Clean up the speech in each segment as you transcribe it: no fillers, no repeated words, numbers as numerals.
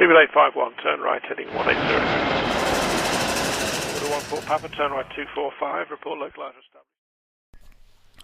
Kiwi 851, turn right heading 180. Order 14 Papa, turn right 245, report localizer established.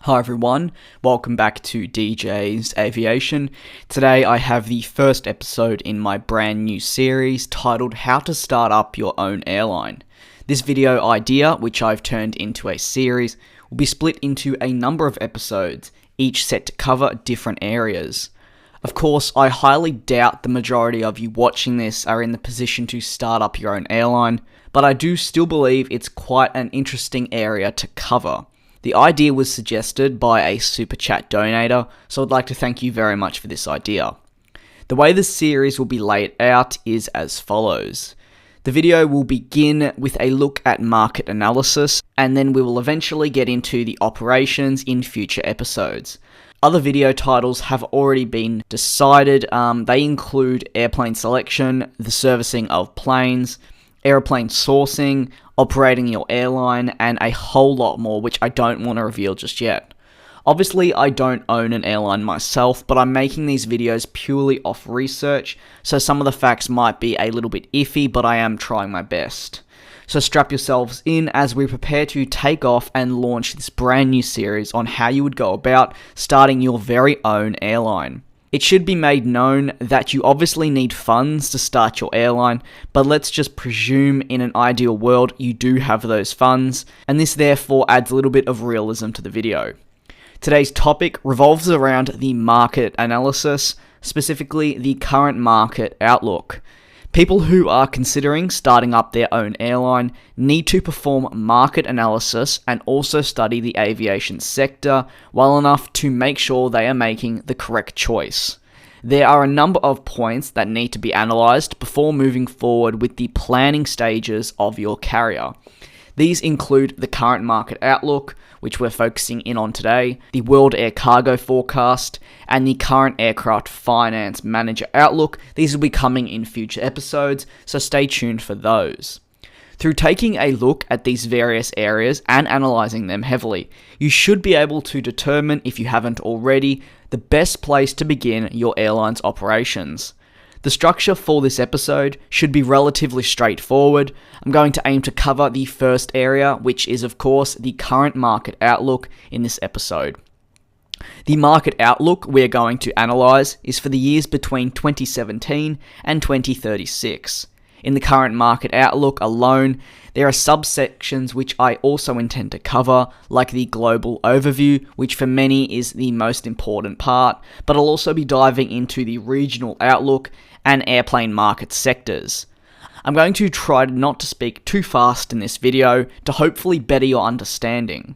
Hi everyone, welcome back to DJ's Aviation. Today I have the first episode in my brand new series titled How to Start Up Your Own Airline. This video idea, which I've turned into a series, will be split into a number of episodes, each set to cover different areas. Of course, I highly doubt the majority of you watching this are in the position to start up your own airline, but I do still believe it's quite an interesting area to cover. The idea was suggested by a super chat donator, so I'd like to thank you very much for this idea. The way this series will be laid out is as follows. The video will begin with a look at market analysis, and then we will eventually get into the operations in future episodes. Other video titles have already been decided. They include airplane selection, the servicing of planes, airplane sourcing, operating your airline, and a whole lot more, which I don't want to reveal just yet. Obviously, I don't own an airline myself, but I'm making these videos purely off research, so some of the facts might be a little bit iffy, but I am trying my best. So strap yourselves in as we prepare to take off and launch this brand new series on how you would go about starting your very own airline. It should be made known that you obviously need funds to start your airline, but let's just presume in an ideal world you do have those funds, and this therefore adds a little bit of realism to the video. Today's topic revolves around the market analysis, specifically the current market outlook. People who are considering starting up their own airline need to perform market analysis and also study the aviation sector well enough to make sure they are making the correct choice. There are a number of points that need to be analysed before moving forward with the planning stages of your carrier. These include the current market outlook, which we're focusing in on today, the World Air Cargo Forecast, and the current Aircraft Finance Manager outlook. These will be coming in future episodes, so stay tuned for those. Through taking a look at these various areas and analysing them heavily, you should be able to determine, if you haven't already, the best place to begin your airline's operations. The structure for this episode should be relatively straightforward. I'm going to aim to cover the first area, which is of course the current market outlook in this episode. The market outlook we're going to analyse is for the years between 2017 and 2036. In the current market outlook alone, there are subsections which I also intend to cover, like the global overview, which for many is the most important part, but I'll also be diving into the regional outlook and airplane market sectors. I'm going to try not to speak too fast in this video to hopefully better your understanding.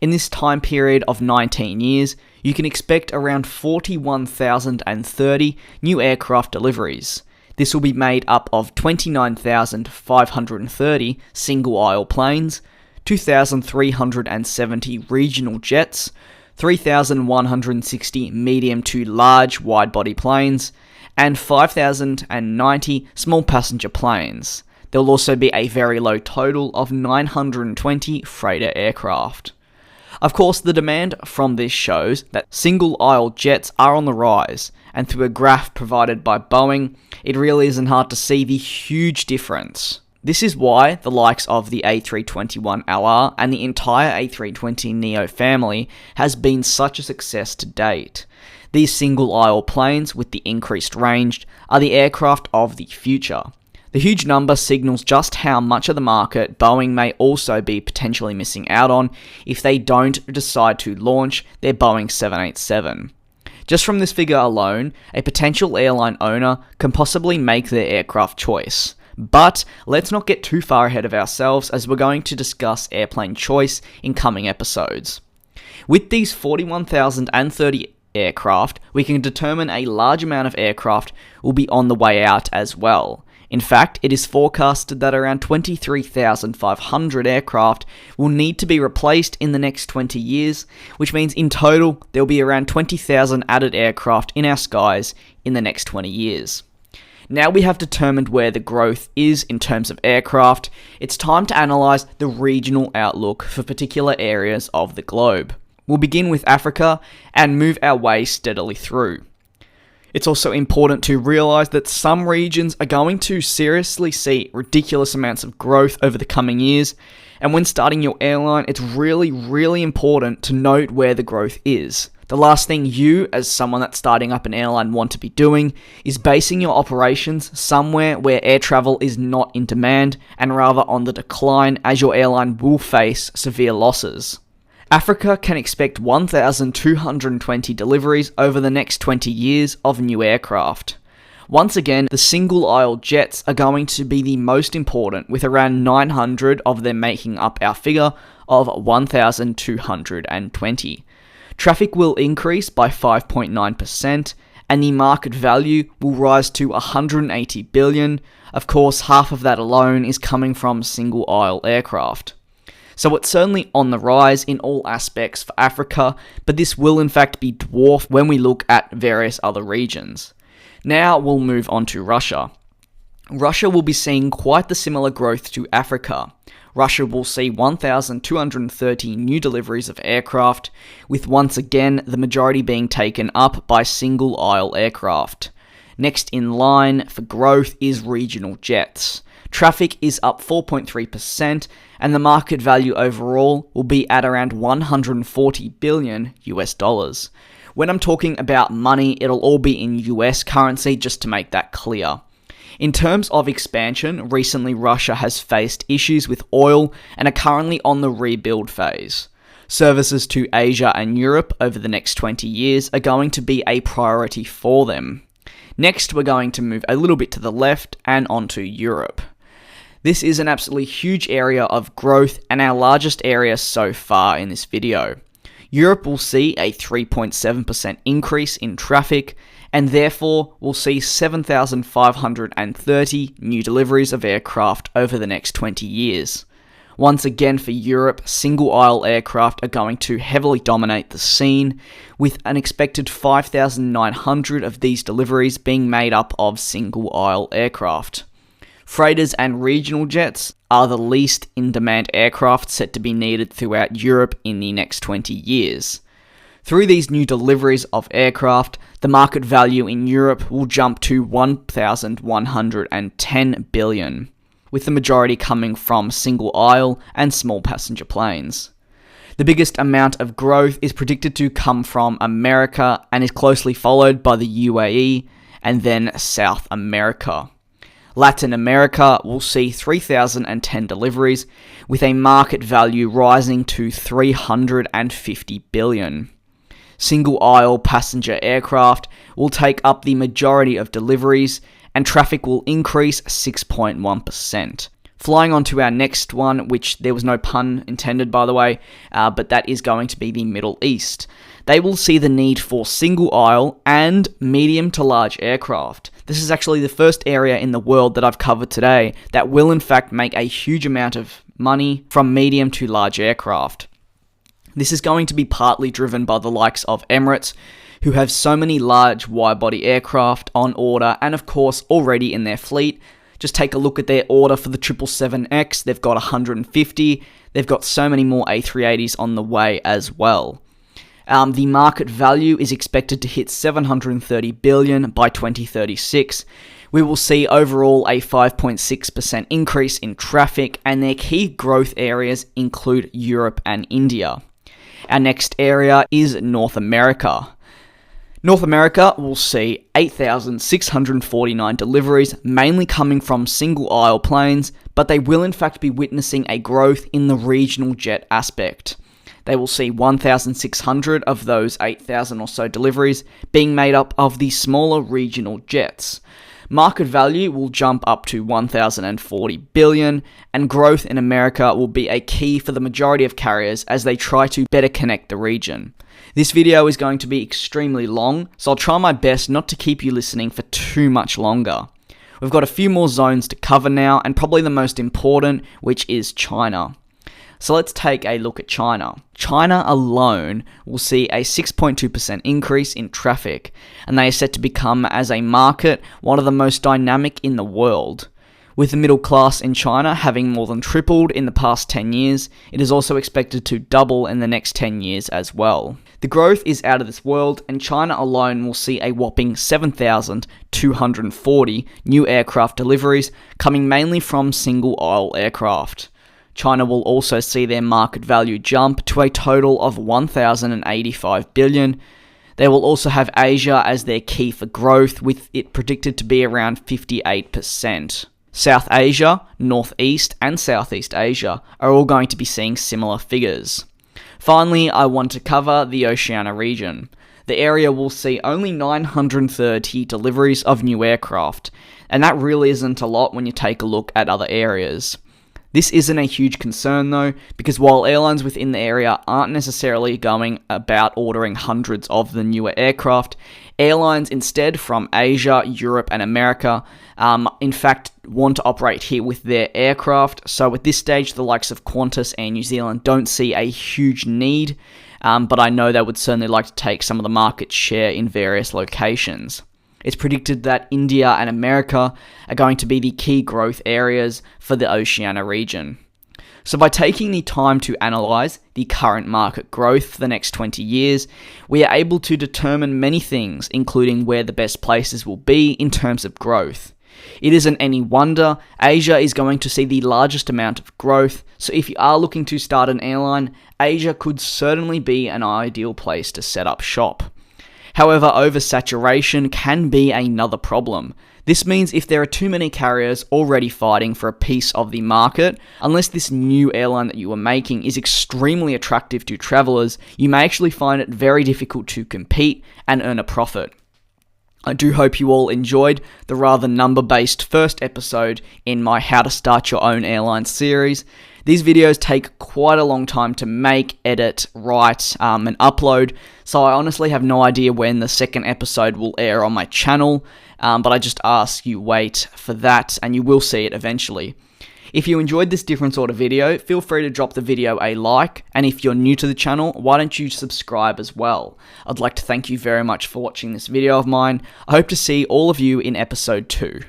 In this time period of 19 years, you can expect around 41,030 new aircraft deliveries. This will be made up of 29,530 single-aisle planes, 2,370 regional jets, 3,160 medium to large wide-body planes, and 5,090 small passenger planes. There will also be a very low total of 920 freighter aircraft. Of course, the demand from this shows that single-aisle jets are on the rise, and through a graph provided by Boeing, it really isn't hard to see the huge difference. This is why the likes of the A321LR and the entire A320neo family has been such a success to date. These single-aisle planes with the increased range are the aircraft of the future. The huge number signals just how much of the market Boeing may also be potentially missing out on if they don't decide to launch their Boeing 787. Just from this figure alone, a potential airline owner can possibly make their aircraft choice. But let's not get too far ahead of ourselves, as we're going to discuss airplane choice in coming episodes. With these 41,030 aircraft, we can determine a large amount of aircraft will be on the way out as well. In fact, it is forecasted that around 23,500 aircraft will need to be replaced in the next 20 years, which means in total there will be around 20,000 added aircraft in our skies in the next 20 years. Now we have determined where the growth is in terms of aircraft, it's time to analyse the regional outlook for particular areas of the globe. We'll begin with Africa and move our way steadily through. It's also important to realize that some regions are going to seriously see ridiculous amounts of growth over the coming years, and when starting your airline, it's really important to note where the growth is. The last thing you, as someone that's starting up an airline, want to be doing is basing your operations somewhere where air travel is not in demand and rather on the decline, as your airline will face severe losses. Africa can expect 1,220 deliveries over the next 20 years of new aircraft. Once again, the single-aisle jets are going to be the most important, with around 900 of them making up our figure of 1,220. Traffic will increase by 5.9%, and the market value will rise to 180 billion. Of course, half of that alone is coming from single-aisle aircraft. So it's certainly on the rise in all aspects for Africa, but this will in fact be dwarfed when we look at various other regions. Now we'll move on to Russia. Russia will be seeing quite the similar growth to Africa. Russia will see 1,230 new deliveries of aircraft, with once again the majority being taken up by single-aisle aircraft. Next in line for growth is regional jets. Traffic is up 4.3%, and the market value overall will be at around 140 billion US dollars. When I'm talking about money, it'll all be in US currency, just to make that clear. In terms of expansion, recently Russia has faced issues with oil and are currently on the rebuild phase. Services to Asia and Europe over the next 20 years are going to be a priority for them. Next, we're going to move a little bit to the left and onto Europe. This is an absolutely huge area of growth and our largest area so far in this video. Europe will see a 3.7% increase in traffic, and therefore will see 7,530 new deliveries of aircraft over the next 20 years. Once again for Europe, single-aisle aircraft are going to heavily dominate the scene, with an expected 5,900 of these deliveries being made up of single-aisle aircraft. Freighters and regional jets are the least in-demand aircraft set to be needed throughout Europe in the next 20 years. Through these new deliveries of aircraft, the market value in Europe will jump to 1,110 billion, with the majority coming from single-aisle and small passenger planes. The biggest amount of growth is predicted to come from America and is closely followed by the UAE and then South America. Latin America will see 3,010 deliveries, with a market value rising to 350 billion. Single-aisle passenger aircraft will take up the majority of deliveries, and traffic will increase 6.1%. Flying on to our next one, which there was no pun intended by the way, but that is going to be the Middle East. They will see the need for single-aisle and medium to large aircraft. This is actually the first area in the world that I've covered today that will in fact make a huge amount of money from medium to large aircraft. This is going to be partly driven by the likes of Emirates, who have so many large wide-body aircraft on order and of course already in their fleet. Just take a look at their order for the 777X, they've got 150, they've got so many more A380s on the way as well. The market value is expected to hit 730 billion by 2036. We will see overall a 5.6% increase in traffic, and their key growth areas include Europe and India. Our next area is North America. North America will see 8,649 deliveries, mainly coming from single-aisle planes, but they will in fact be witnessing a growth in the regional jet aspect. They will see 1,600 of those 8,000 or so deliveries being made up of the smaller regional jets. Market value will jump up to 1,040 billion, and growth in America will be a key for the majority of carriers as they try to better connect the region. This video is going to be extremely long, so I'll try my best not to keep you listening for too much longer. We've got a few more zones to cover now, and probably the most important, which is China. So let's take a look at China. China alone will see a 6.2% increase in traffic, and they are set to become, as a market, one of the most dynamic in the world. With the middle class in China having more than tripled in the past 10 years, it is also expected to double in the next 10 years as well. The growth is out of this world, and China alone will see a whopping 7,240 new aircraft deliveries coming mainly from single-aisle aircraft. China will also see their market value jump to a total of 1,085 billion. They will also have Asia as their key for growth, with it predicted to be around 58%. South Asia, Northeast, and Southeast Asia are all going to be seeing similar figures. Finally, I want to cover the Oceania region. The area will see only 930 deliveries of new aircraft, and that really isn't a lot when you take a look at other areas. This isn't a huge concern though, because while airlines within the area aren't necessarily going about ordering hundreds of the newer aircraft, airlines instead from Asia, Europe, and America, in fact, want to operate here with their aircraft. So at this stage, the likes of Qantas and New Zealand don't see a huge need, but I know they would certainly like to take some of the market share in various locations. It's predicted that India and America are going to be the key growth areas for the Oceania region. So by taking the time to analyse the current market growth for the next 20 years, we are able to determine many things, including where the best places will be in terms of growth. It isn't any wonder Asia is going to see the largest amount of growth, so if you are looking to start an airline, Asia could certainly be an ideal place to set up shop. However, oversaturation can be another problem. This means if there are too many carriers already fighting for a piece of the market, unless this new airline that you are making is extremely attractive to travellers, you may actually find it very difficult to compete and earn a profit. I do hope you all enjoyed the rather number-based first episode in my How to Start Your Own Airline series. These videos take quite a long time to make, edit, write, and upload, so I honestly have no idea when the second episode will air on my channel, but I just ask you wait for that, and you will see it eventually. If you enjoyed this different sort of video, feel free to drop the video a like, and if you're new to the channel, why don't you subscribe as well? I'd like to thank you very much for watching this video of mine. I hope to see all of you in episode 2.